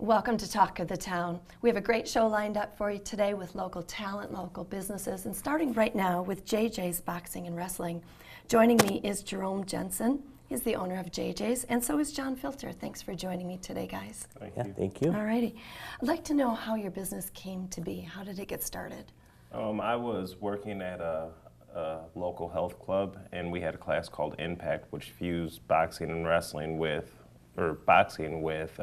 Welcome to Talk of the Town. We have a great show lined up for you today with local talent, local businesses, and starting right now with JJs Boxing and Wrestling. Joining me is Jerome Jensen. He's the owner of JJs, and so is John Filter. Thanks for joining me today, guys. Thank you. All righty. I'd like to know how your business came to be. How did it get started? I was working at a local health club, and we had a class called Impact, which fused boxing and wrestling with, or boxing with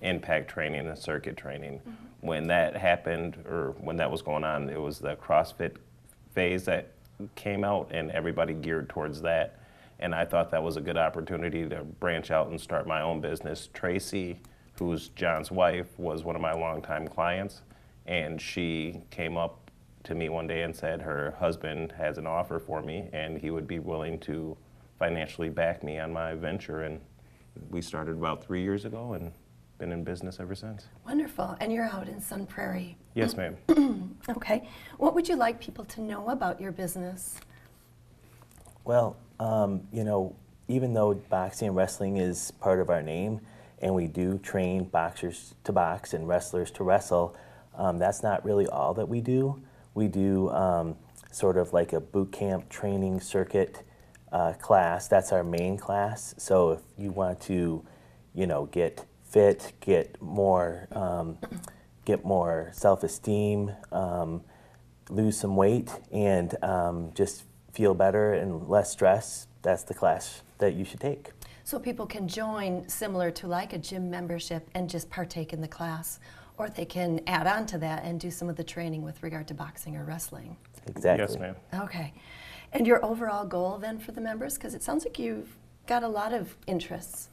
impact training and circuit training. Mm-hmm. When that happened, or when that was going on, it was the CrossFit phase that came out, and everybody geared towards that. And I thought that was a good opportunity to branch out and start my own business. Tracy, who's John's wife, was one of my longtime clients, and she came up to me one day and said her husband has an offer for me, and he would be willing to financially back me on my venture. And we started about 3 years ago and been in business ever since. Wonderful. And you're out in Sun Prairie. Yes, ma'am. Okay. What would you like people to know about your business? Well, even though boxing and wrestling is part of our name, and we do train boxers to box and wrestlers to wrestle, that's not really all that we do. We do sort of like a boot camp training circuit class. That's our main class. So if you want to, get fit, get more self-esteem, lose some weight, and just feel better and less stress, that's the class that you should take. So people can join similar to like a gym membership and just partake in the class, or they can add on to that and do some of the training with regard to boxing or wrestling. Exactly. Yes, ma'am. Okay. And your overall goal then for the members, because it sounds like you've got a lot of interests.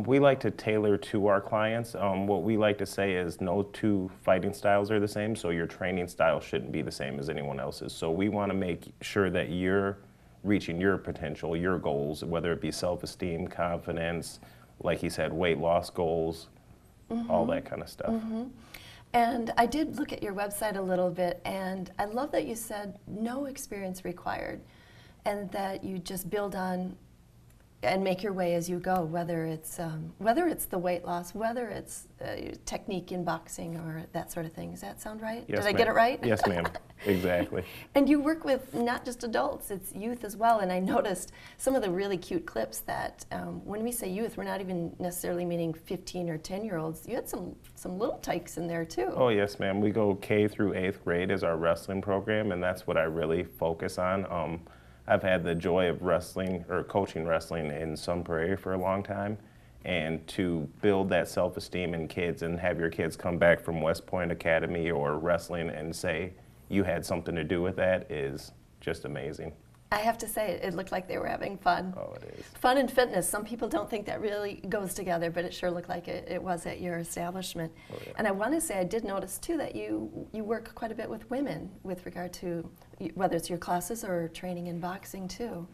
We like to tailor to our clients. What we like to say is no two fighting styles are the same, so your training style shouldn't be the same as anyone else's. So we want to make sure that you're reaching your potential, your goals, whether it be self-esteem, confidence, like he said, weight loss goals, all that kind of stuff. Mm-hmm. And I did look at your website a little bit, and I love that you said no experience required, and that you just build on and make your way as you go, whether it's the weight loss, whether it's technique in boxing or that sort of thing. Does that sound right? Yes, Did I get it right? Yes, ma'am. Exactly. And you work with not just adults, it's youth as well. And I noticed some of the really cute clips that when we say youth, we're not even necessarily meaning 15 or 10-year-olds. You had some little tykes in there too. Oh, yes, ma'am. We go K through 8th grade as our wrestling program, and that's what I really focus on. I've had the joy of wrestling or coaching wrestling in Sun Prairie for a long time, and to build that self-esteem in kids and have your kids come back from West Point Academy or wrestling and say you had something to do with that is just amazing. I have to say, it looked like they were having fun. Oh, it is. Fun and fitness. Some people don't think that really goes together, but it sure looked like it was at your establishment. Oh, yeah. And I want to say, I did notice too that you work quite a bit with women with regard to whether it's your classes or training in boxing too.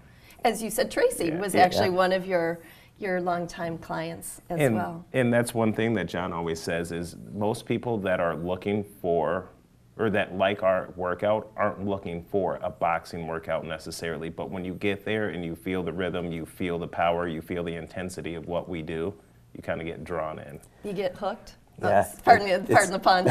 As you said, Tracy was actually one of your longtime clients as well. And that's one thing that John always says is most people that are looking for or that like our workout aren't looking for a boxing workout necessarily, but when you get there and you feel the rhythm, you feel the power, you feel the intensity of what we do, you kind of get drawn in. You get hooked? Yeah. Pardon the pun.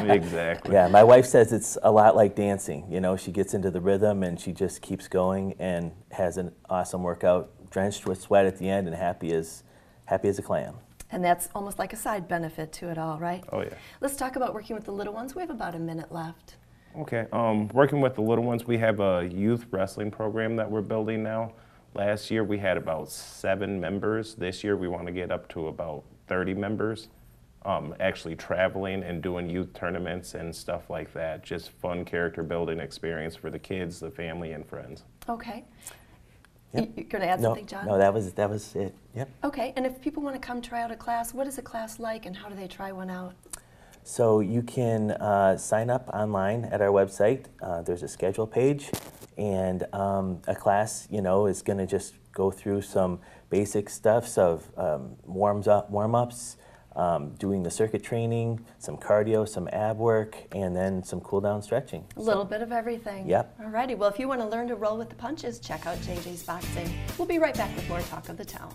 Exactly. Yeah, my wife says it's a lot like dancing. She gets into the rhythm and she just keeps going and has an awesome workout, drenched with sweat at the end and happy as a clam. And that's almost like a side benefit to it all, right? Oh, yeah. Let's talk about working with the little ones. We have about a minute left. Okay. Working with the little ones, we have a youth wrestling program that we're building now. Last year, we had about 7 members. This year, we want to get up to about 30 members, actually traveling and doing youth tournaments and stuff like that. Just fun character building experience for the kids, the family, and friends. Okay. Yep. You're going to add something, John? No, that was it. Yep. Okay, and if people want to come try out a class, what is a class like and how do they try one out? So you can sign up online at our website. There's a schedule page, and a class, is going to just go through some basic stuff of warm-ups, doing the circuit training, some cardio, some ab work, and then some cool-down stretching. A little bit of everything. Yep. Alrighty, well, if you want to learn to roll with the punches, check out JJs Boxing. We'll be right back with more Talk of the Town.